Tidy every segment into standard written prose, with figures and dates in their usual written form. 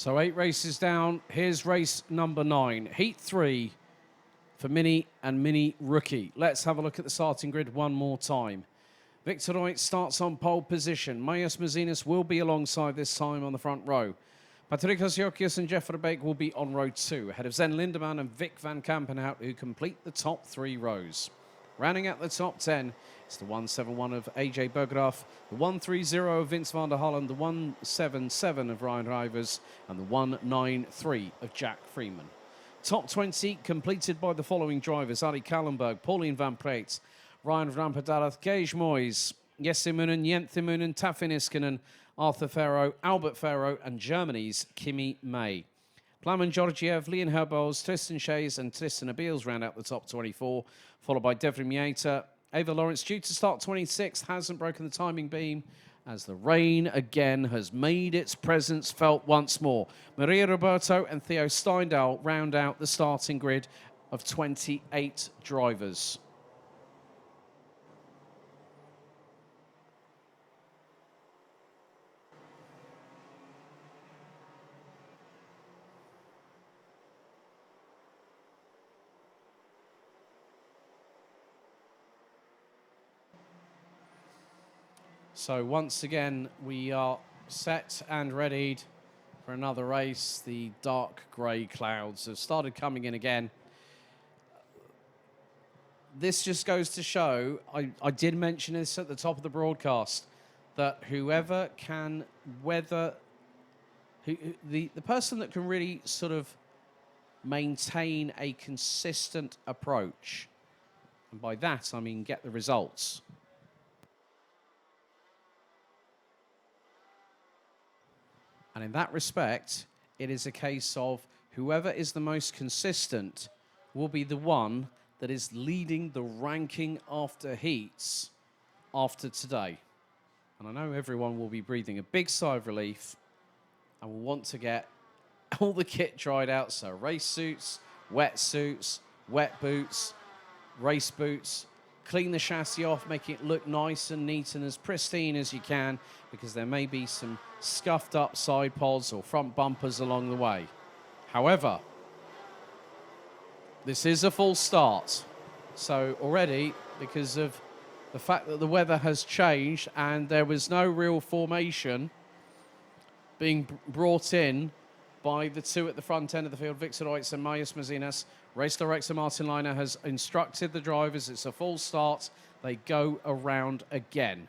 So 8 races down. Here's race number 9. Heat 3 for Mini and Mini Rookie. Let's have a look at the starting grid one more time. Victor Wright starts on pole position. Mayas Mazinas will be alongside this time on the front row. Patricas Jokius and Jeff Verbeek will be on row 2, ahead of Zen Lindemann and Vic van Kampenhout, who complete the top 3 rows. Rounding out the top 10, it's the 171 of AJ Berggraaf, the 130 of Vince van der Hollen, the 177 of Ryan Rivers, and the 193 of Jack Freeman. Top 20 completed by the following drivers: Ali Kallenberg, Pauline van Preet, Ryan Rampadarath, Gage Moyes, Jesse Moonen, Jenthe Moonen, Taffin Iskanen, Arthur Farrow, Albert Farrow, and Germany's Kimi May. Plamen Georgiev, Leon Herbels, Tristan Shays, and Tristan Abeels round out the top 24, followed by Devrim Mieta. Ava Lawrence, due to start 26th, hasn't broken the timing beam, as the rain again has made its presence felt once more. Maria Roberto and Theo Steindal round out the starting grid of 28 drivers. So once again, we are set and readied for another race. The dark grey clouds have started coming in again. This just goes to show, I did mention this at the top of the broadcast, that whoever can weather, the person that can really sort of maintain a consistent approach, and by that I mean get the results. And in that respect, it is a case of whoever is the most consistent will be the one that is leading the ranking after heats after today. And I know everyone will be breathing a big sigh of relief and will want to get all the kit dried out. So race suits, wetsuits, wet boots, race boots. Clean the chassis off, make it look nice and neat and as pristine as you can, because there may be some scuffed up side pods or front bumpers along the way. However, this is a full start. So already, because of the fact that the weather has changed and there was no real formation being brought in by the two at the front end of the field, Victor Reitz and Mayas Mazinas, race director Martin Leiner has instructed the drivers, it's a full start, they go around again.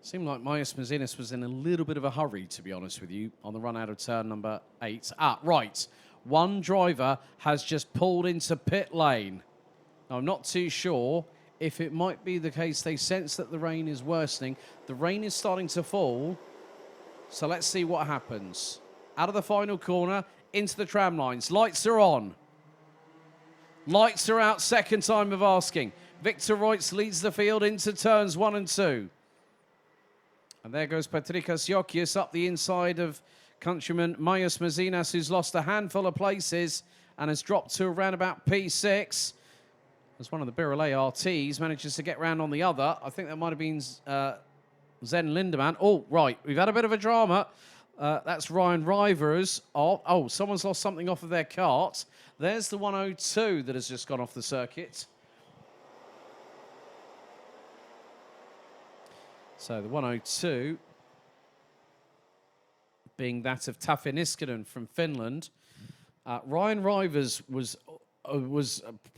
Seemed like Mayas Mazinas was in a little bit of a hurry, to be honest with you, on the run out of turn number 8. Right. One driver has just pulled into pit lane. Now, I'm not too sure if it might be the case they sense that the rain is worsening. The rain is starting to fall, so let's see what happens. Out of the final corner, into the tram lines. Lights are on. Lights are out, second time of asking. Victor Reitz leads the field into turns 1 and 2. And there goes Patricas Jokius up the inside of countryman Mayas Mazinas, who's lost a handful of places and has dropped to around about P6. As one of the Birolais RTs manages to get round on the other. I think that might have been Zen Lindemann. Oh, right, we've had a bit of a drama. That's Ryan Rivers. Oh, someone's lost something off of their cart. There's the 102 that has just gone off the circuit. So the 102 being that of Taffin Iskanen from Finland. Ryan Rivers was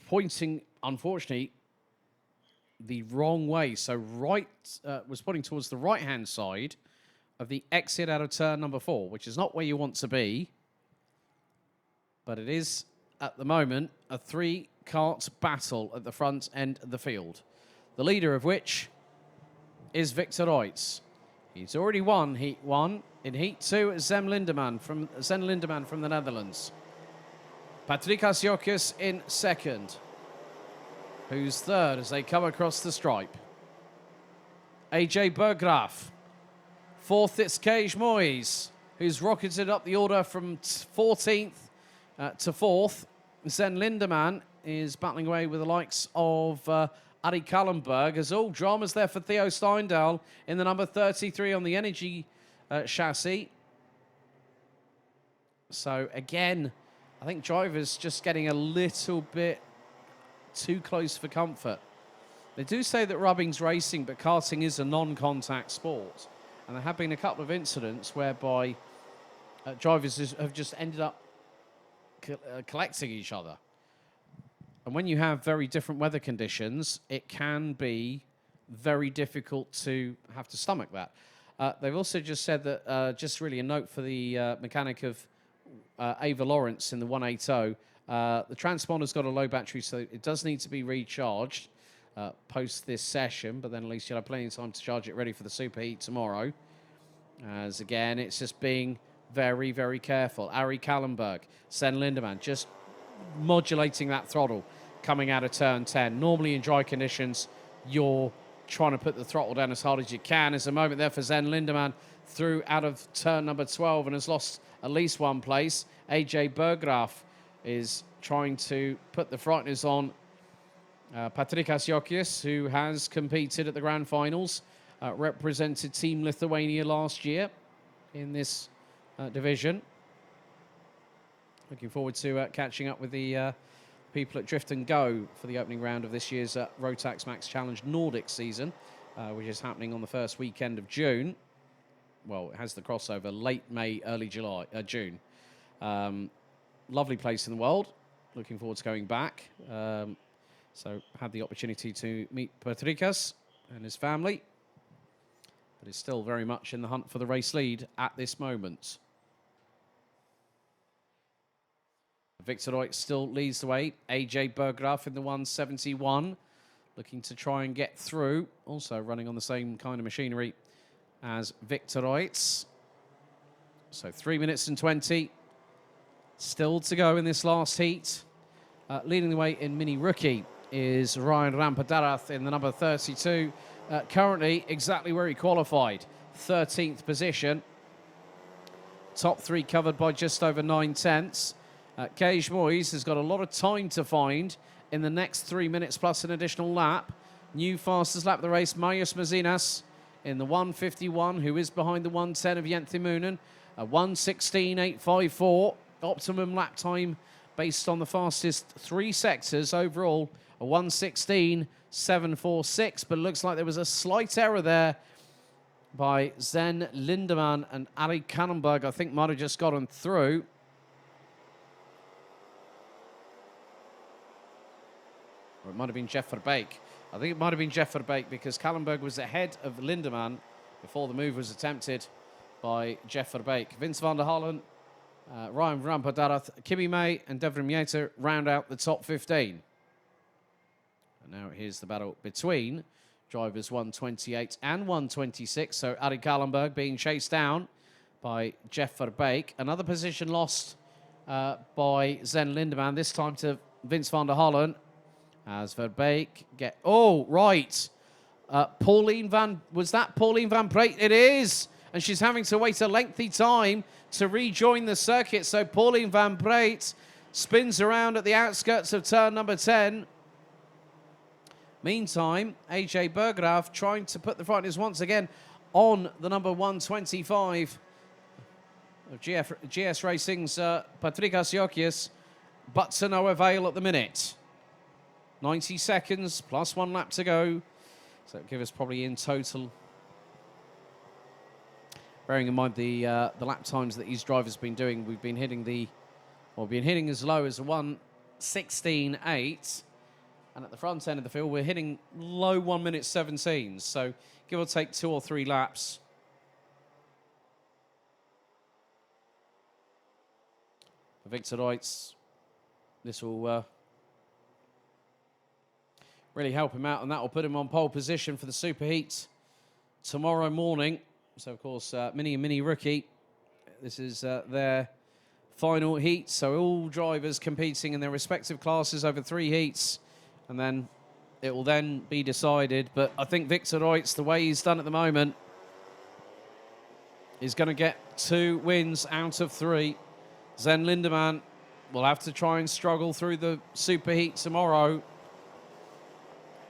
pointing unfortunately, the wrong way. So was pointing towards the right-hand side of the exit out of turn number 4, which is not where you want to be. But it is, at the moment, a 3-kart battle at the front end of the field. The leader of which is Victor Reutz. He's already won Heat 1. In Heat 2, Zen Lindemann from the Netherlands. Patrick Asiokis in second, who's third as they come across the stripe. AJ Berggraf. Fourth, it's Cage Moyes, who's rocketed up the order from 14th to 4th. Zen Lindemann is battling away with the likes of Adi Kallenberg, as all dramas there for Theo Steindal in the number 33 on the Energy chassis. So again, I think drivers just getting a little bit too close for comfort. They do say that rubbing's racing, but karting is a non-contact sport. And there have been a couple of incidents whereby drivers have just ended up collecting each other. And when you have very different weather conditions, it can be very difficult to have to stomach that. They've also just said that, just really a note for the mechanic of Ava Lawrence in the 180, the transponder's got a low battery, so it does need to be recharged post this session, but then at least you'll have plenty of time to charge it ready for the superheat tomorrow. As again, it's just being very, very careful. Ari Kallenberg, Zen Lindemann, just modulating that throttle coming out of turn 10. Normally in dry conditions, you're trying to put the throttle down as hard as you can. There's a moment there for Zen Lindemann through out of turn number 12 and has lost at least one place. AJ Berggraf is trying to put the frighteners on Patrick Asiokis, who has competed at the Grand Finals, represented Team Lithuania last year in this division. Looking forward to catching up with the people at Drift and Go for the opening round of this year's Rotax Max Challenge Nordic season, which is happening on the first weekend of June. Well, it has the crossover late May, early June. Lovely place in the world. Looking forward to going back. So had the opportunity to meet Patrikas and his family, but is still very much in the hunt for the race lead at this moment. Victor Reutz still leads the way. AJ Berggraf in the 171, looking to try and get through. Also running on the same kind of machinery as Victor Reutz. So 3 minutes and 20 still to go in this last heat. Leading the way in Mini Rookie is Ryan Rampadarath in the number 32. Currently exactly where he qualified, 13th position. Top 3 covered by just over 9/10. Cage Moyes has got a lot of time to find in the next 3 minutes plus an additional lap. New fastest lap of the race, Marius Mazinas in the 151, who is behind the 110 of Jenthi Moonen. A 1:16.854 optimum lap time based on the fastest 3 sectors overall. A 1:16.746, but it looks like there was a slight error there by Zen Lindemann, and Ali Kannenberg, I think, might have just gotten through. Or it might have been Jeff Verbeek. I think it might have been Jeff Verbeek because Kallenberg was ahead of Lindemann before the move was attempted by Jeff Verbeek. Vince van der Hallen, Ryan Rampadarath, Kimi May and Devrim Yater round out the top 15. And now here's the battle between drivers 128 and 126. So Adi Kallenberg being chased down by Jeff Verbeek. Another position lost by Zen Lindemann, this time to Vince van der Hallen. As Verbeek get... Oh, right. Was that Pauline Van Breet? It is. And she's having to wait a lengthy time to rejoin the circuit. So Pauline Van Breet spins around at the outskirts of turn number 10. Meantime, AJ Berggraf trying to put the frighteners once again on the number 125 of GS Racing's Patrick Asiokis, but to no avail at the minute. 90 seconds plus 1 lap to go. So it'll give us probably in total, bearing in mind the lap times that these drivers have been doing, we've been hitting as low as a 1:16.8. And at the front end of the field, we're hitting low 1 minute 17. So give or take 2 or 3 laps. For Victor Reitz, this will really help him out, and that will put him on pole position for the Superheat tomorrow morning. So, of course, Mini and Mini Rookie, this is their final heat. So all drivers competing in their respective classes over 3 heats, and then it will then be decided. But I think Victor Reitz, the way he's done at the moment, is going to get 2 wins out of 3. Sven Lindemann will have to try and struggle through the Superheat tomorrow.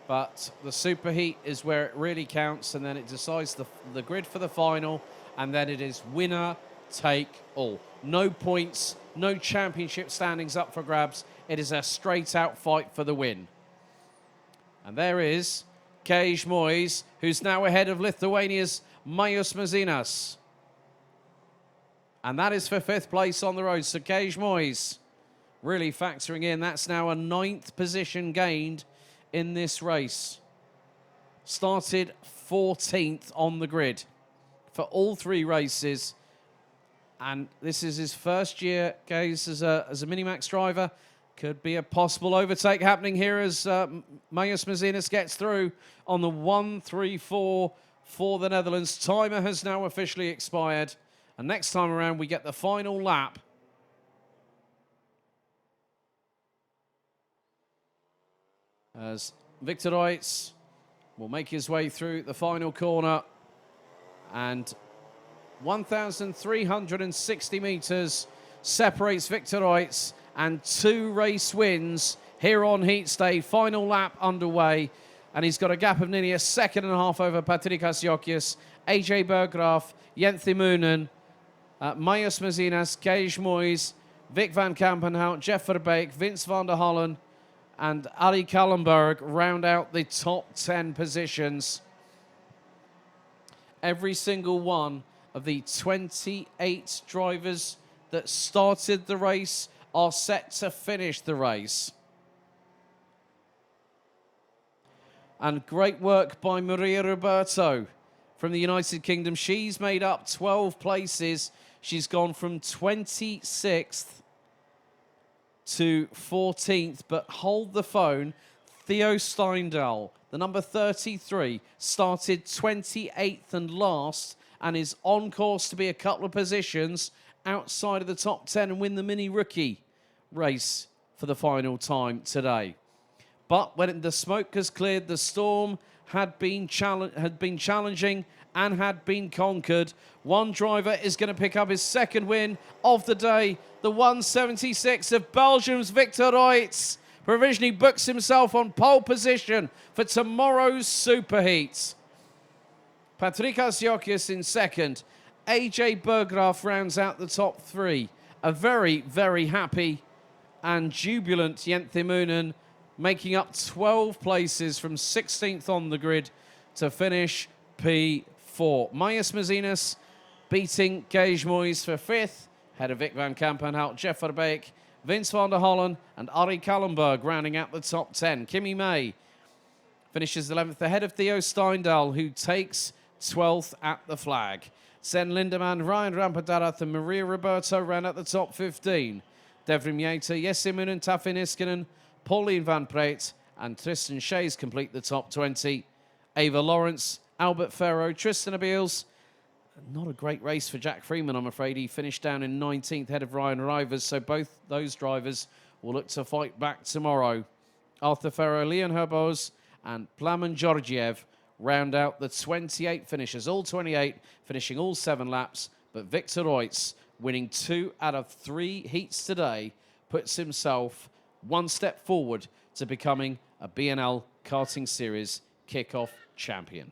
But the Superheat is where it really counts, and then it decides the grid for the final, and then it is winner take all. No points, no championship standings up for grabs. It is a straight-out fight for the win. And there is Kej Moyes, who's now ahead of Lithuania's Majus Mazinas. And that is for 5th place on the road. So Kej Moyes really factoring in. That's now a 9th position gained in this race. Started 14th on the grid for all 3 races. And this is his first year, Gaze, as a Minimax driver. Could be a possible overtake happening here as Majus Mazinas gets through on the 1:34 for the Netherlands. Timer has now officially expired. And next time around, we get the final lap. As Victor Reitz will make his way through the final corner. And 1,360 meters separates Victor Reitz and 2 race wins here on Heats Day. Final lap underway. And he's got a gap of nearly a second and a half over Patrick Asiokis, AJ Berggraaf, Jens Moonen, Majus Mazinas, Kej Moyes, Vic van Kampenhout, Jeff Verbeek, Vince van der Hallen, and Ali Kallenberg round out the top 10 positions. Every single one of the 28 drivers that started the race are set to finish the race. And great work by Maria Roberto from the United Kingdom. She's made up 12 places. She's gone from 26th to 14th, but hold the phone. Theo Steindal, the number 33, started 28th and last and is on course to be a couple of positions outside of the top 10 and win the Mini Rookie race for the final time today. But when the smoke has cleared, the storm had been challenging and had been conquered. One driver is going to pick up his 2nd win of the day. The 176 of Belgium's Victor Reitz provisionally books himself on pole position for tomorrow's Superheat. Patrick Asiokis in 2nd. AJ Berggraaf rounds out the top 3. A very, very happy and jubilant Jens Moonen making up 12 places from 16th on the grid to finish P4. Majus Mazinas beating Kej Moyes for 5th, ahead of Vic van Kampenhout, Jeff Verbeek, Vince van der Hallen, and Arie Kallenberg rounding out the top 10. Kimi May finishes 11th, ahead of Theo Steindal, who takes 12th at the flag. Sven Lindemann, Ryan Rampadarath, and Maria Roberto round out the top 15. Devrim Yater, Jesse Moonen, Taffy Niskanen, Pauline Van Preet, and Tristan Shays complete the top 20. Ava Lawrence, Albert Ferro, Tristan Abeels. Not a great race for Jack Freeman, I'm afraid. He finished down in 19th, ahead of Ryan Rivers, so both those drivers will look to fight back tomorrow. Arthur Ferro, Leon Herbos, and Plamen Georgiev round out the 28 finishers. All 28 finishing all 7 laps, but Victor Reitz winning 2 out of 3 heats today puts himself 1 step forward to becoming a BNL Karting Series kickoff champion.